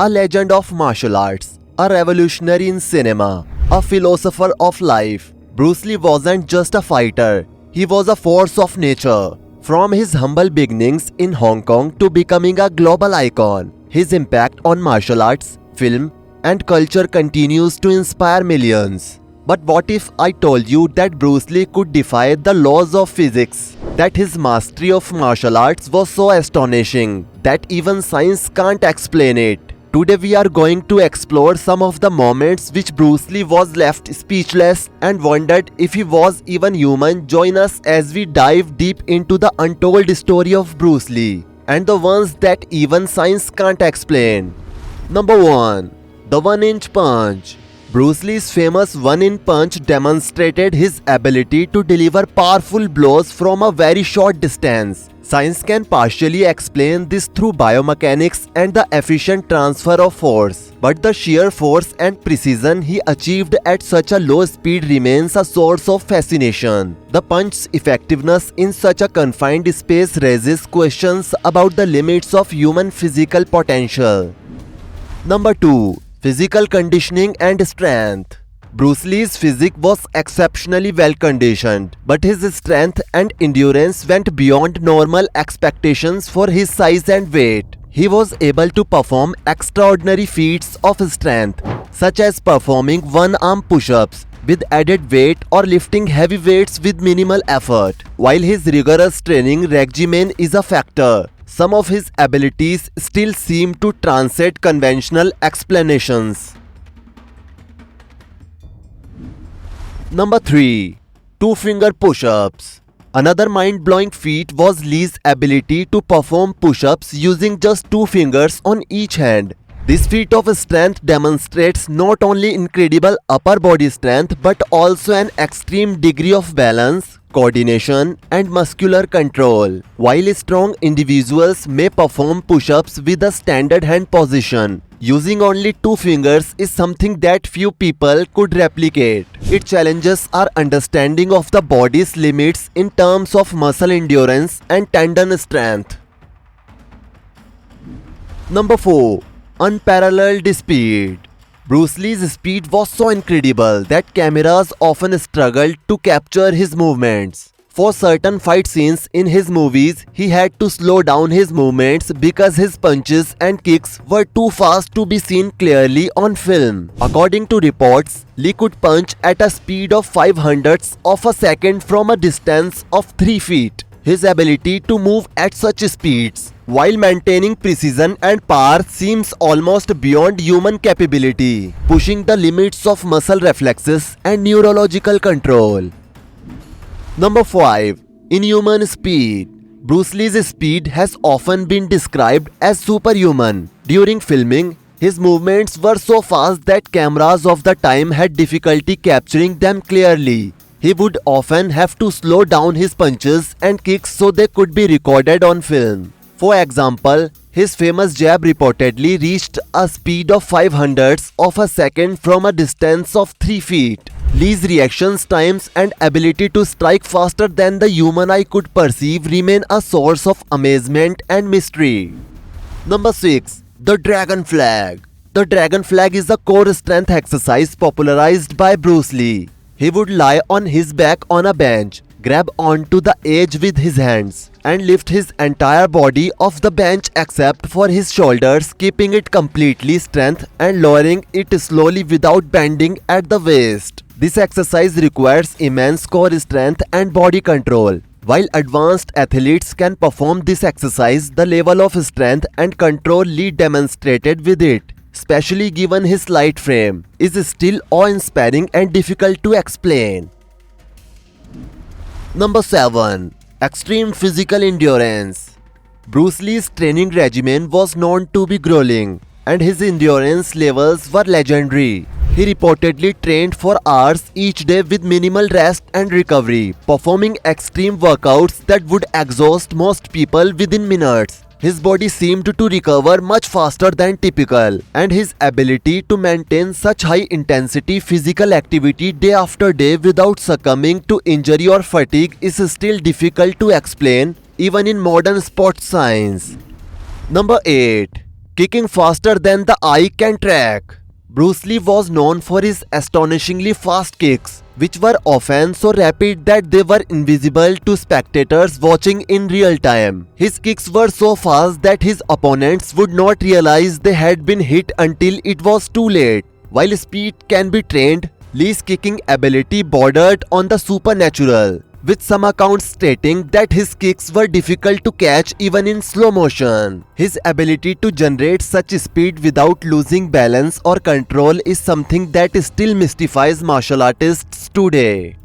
a legend of martial arts, a revolutionary in cinema, a philosopher of life. Bruce Lee wasn't just a fighter, he was a force of nature. From his humble beginnings in Hong Kong to becoming a global icon, his impact on martial arts, film, and culture continues to inspire millions. But what if I told you that Bruce Lee could defy the laws of physics? That his mastery of martial arts was so astonishing that even science can't explain it. Today we are going to explore some of the moments which Bruce Lee was left speechless and wondered if he was even human. Join us as we dive deep into the untold story of Bruce Lee and the ones that even science can't explain. Number 1. The 1-inch punch. Bruce Lee's famous 1-inch punch demonstrated his ability to deliver powerful blows from a very short distance. Science can partially explain this through biomechanics and the efficient transfer of force, but the sheer force and precision he achieved at such a low speed remains a source of fascination. The punch's effectiveness in such a confined space raises questions about the limits of human physical potential. Number 2. Physical conditioning and strength. Bruce Lee's physique was exceptionally well conditioned, but his strength and endurance went beyond normal expectations for his size and weight. He was able to perform extraordinary feats of strength, such as performing one-arm push-ups with added weight or lifting heavy weights with minimal effort. While his rigorous training regimen is a factor, some of his abilities still seem to transcend conventional explanations. Number 3. Two-finger push-ups. Another mind-blowing feat was Lee's ability to perform push-ups using just 2 fingers on each hand. This feat of strength demonstrates not only incredible upper body strength but also an extreme degree of balance, coordination, and muscular control. While strong individuals may perform push-ups with a standard hand position, using only 2 fingers is something that few people could replicate. It challenges our understanding of the body's limits in terms of muscle endurance and tendon strength. Number 4. Unparalleled speed. Bruce Lee's speed was so incredible that cameras often struggled to capture his movements. For certain fight scenes in his movies, he had to slow down his movements because his punches and kicks were too fast to be seen clearly on film. According to reports, Lee could punch at a speed of 0.05 of a second from a distance of 3 feet. His ability to move at such speeds while maintaining precision and power seems almost beyond human capability, pushing the limits of muscle reflexes and neurological control. Number 5. Inhuman speed. Bruce Lee's speed has often been described as superhuman. During filming, his movements were so fast that cameras of the time had difficulty capturing them clearly. He would often have to slow down his punches and kicks so they could be recorded on film. For example, his famous jab reportedly reached a speed of 0.05 of a second from a distance of 3 feet. Lee's reaction times and ability to strike faster than the human eye could perceive remain a source of amazement and mystery. Number 6. The Dragon Flag. The Dragon Flag is a core strength exercise popularized by Bruce Lee. He would lie on his back on a bench, grab onto the edge with his hands, and lift his entire body off the bench except for his shoulders, keeping it completely straight and lowering it slowly without bending at the waist. This exercise requires immense core strength and body control. While advanced athletes can perform this exercise, the level of strength and control Lee demonstrated with it, especially given his light frame, is still awe-inspiring and difficult to explain. Number 7. Extreme physical endurance. Bruce Lee's training regimen was known to be grueling, and his endurance levels were legendary. He reportedly trained for hours each day with minimal rest and recovery, performing extreme workouts that would exhaust most people within minutes. His body seemed to recover much faster than typical, and his ability to maintain such high-intensity physical activity day after day without succumbing to injury or fatigue is still difficult to explain, even in modern sports science. Number 8. kicking faster than the eye can track. Bruce Lee was known for his astonishingly fast kicks, which were often so rapid that they were invisible to spectators watching in real time. His kicks were so fast that his opponents would not realize they had been hit until it was too late. While speed can be trained, Lee's kicking ability bordered on the supernatural, with some accounts stating that his kicks were difficult to catch even in slow motion. His ability to generate such speed without losing balance or control is something that still mystifies martial artists today.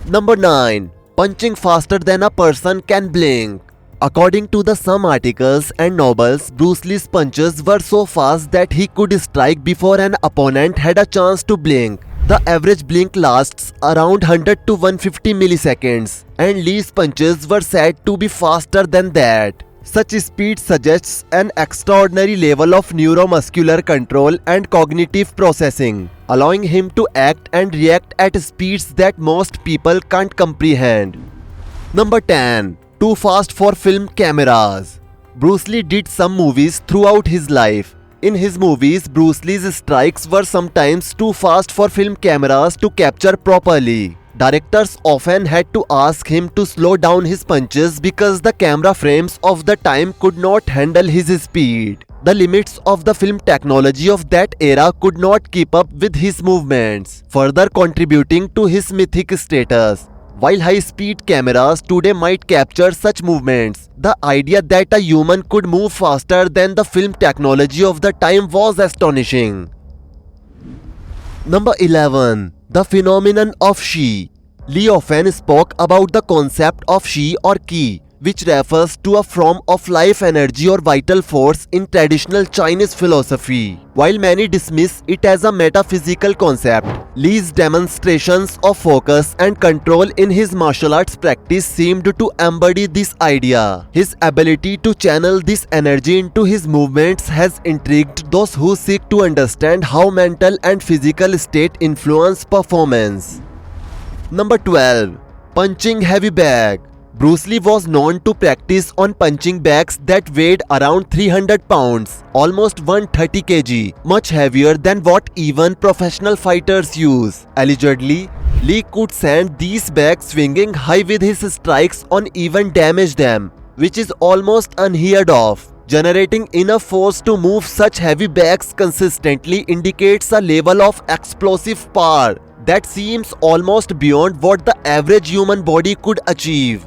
Number 9. Punching faster than a person can blink. According to some articles and novels, Bruce Lee's punches were so fast that he could strike before an opponent had a chance to blink. The average blink lasts around 100 to 150 milliseconds, and Lee's punches were said to be faster than that. Such speed suggests an extraordinary level of neuromuscular control and cognitive processing, allowing him to act and react at speeds that most people can't comprehend. Number 10. Too fast for film cameras. Bruce Lee did some movies throughout his life. In his movies, Bruce Lee's strikes were sometimes too fast for film cameras to capture properly. Directors often had to ask him to slow down his punches because the camera frames of the time could not handle his speed. The limits of the film technology of that era could not keep up with his movements, further contributing to his mythic status. While high-speed cameras today might capture such movements, the idea that a human could move faster than the film technology of the time was astonishing. Number 11. The phenomenon of Qi. Lee often spoke about the concept of Qi or Qi, which refers to a form of life energy or vital force in traditional Chinese philosophy. While many dismiss it as a metaphysical concept, Lee's demonstrations of focus and control in his martial arts practice seemed to embody this idea. His ability to channel this energy into his movements has intrigued those who seek to understand how mental and physical state influence performance. Number 12. Punching heavy bag. Bruce Lee was known to practice on punching bags that weighed around 300 pounds, almost 130 kg, much heavier than what even professional fighters use. Allegedly, Lee could send these bags swinging high with his strikes or even damage them, which is almost unheard of. Generating enough force to move such heavy bags consistently indicates a level of explosive power that seems almost beyond what the average human body could achieve.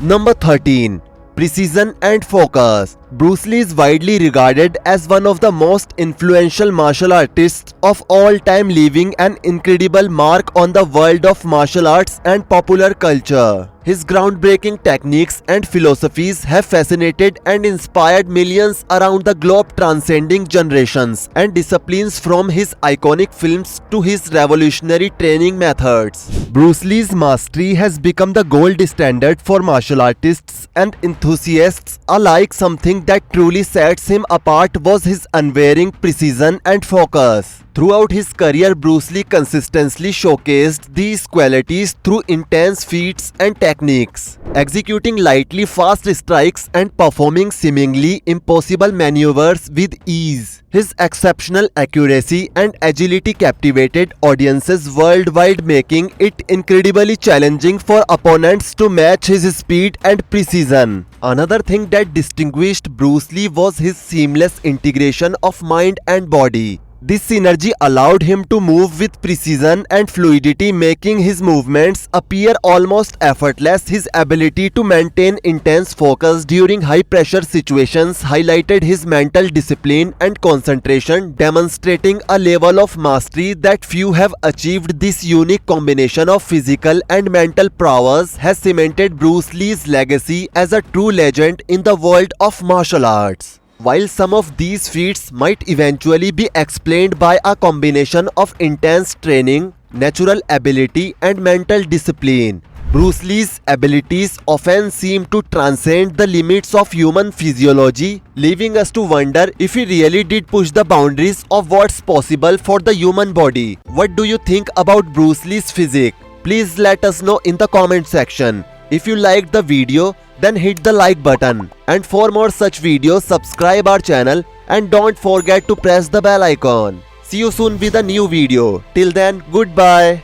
Number 13. Precision and focus. Bruce Lee is widely regarded as one of the most influential martial artists of all time, leaving an incredible mark on the world of martial arts and popular culture. His groundbreaking techniques and philosophies have fascinated and inspired millions around the globe, transcending generations and disciplines from his iconic films to his revolutionary training methods. Bruce Lee's mastery has become the gold standard for martial artists and enthusiasts alike. Something that truly sets him apart was his unwavering precision and focus. Throughout his career, Bruce Lee consistently showcased these qualities through intense feats and techniques, executing lightly fast strikes and performing seemingly impossible maneuvers with ease. His exceptional accuracy and agility captivated audiences worldwide, making it incredibly challenging for opponents to match his speed and precision. Another thing that distinguished Bruce Lee was his seamless integration of mind and body. This synergy allowed him to move with precision and fluidity, making his movements appear almost effortless. His ability to maintain intense focus during high-pressure situations highlighted his mental discipline and concentration, demonstrating a level of mastery that few have achieved. This unique combination of physical and mental prowess has cemented Bruce Lee's legacy as a true legend in the world of martial arts. While some of these feats might eventually be explained by a combination of intense training, natural ability, and mental discipline, Bruce Lee's abilities often seem to transcend the limits of human physiology, leaving us to wonder if he really did push the boundaries of what's possible for the human body. What do you think about Bruce Lee's physique? Please let us know in the comment section. If you liked the video, then hit the like button. And for more such videos, subscribe our channel and don't forget to press the bell icon. See you soon with a new video. Till then, goodbye.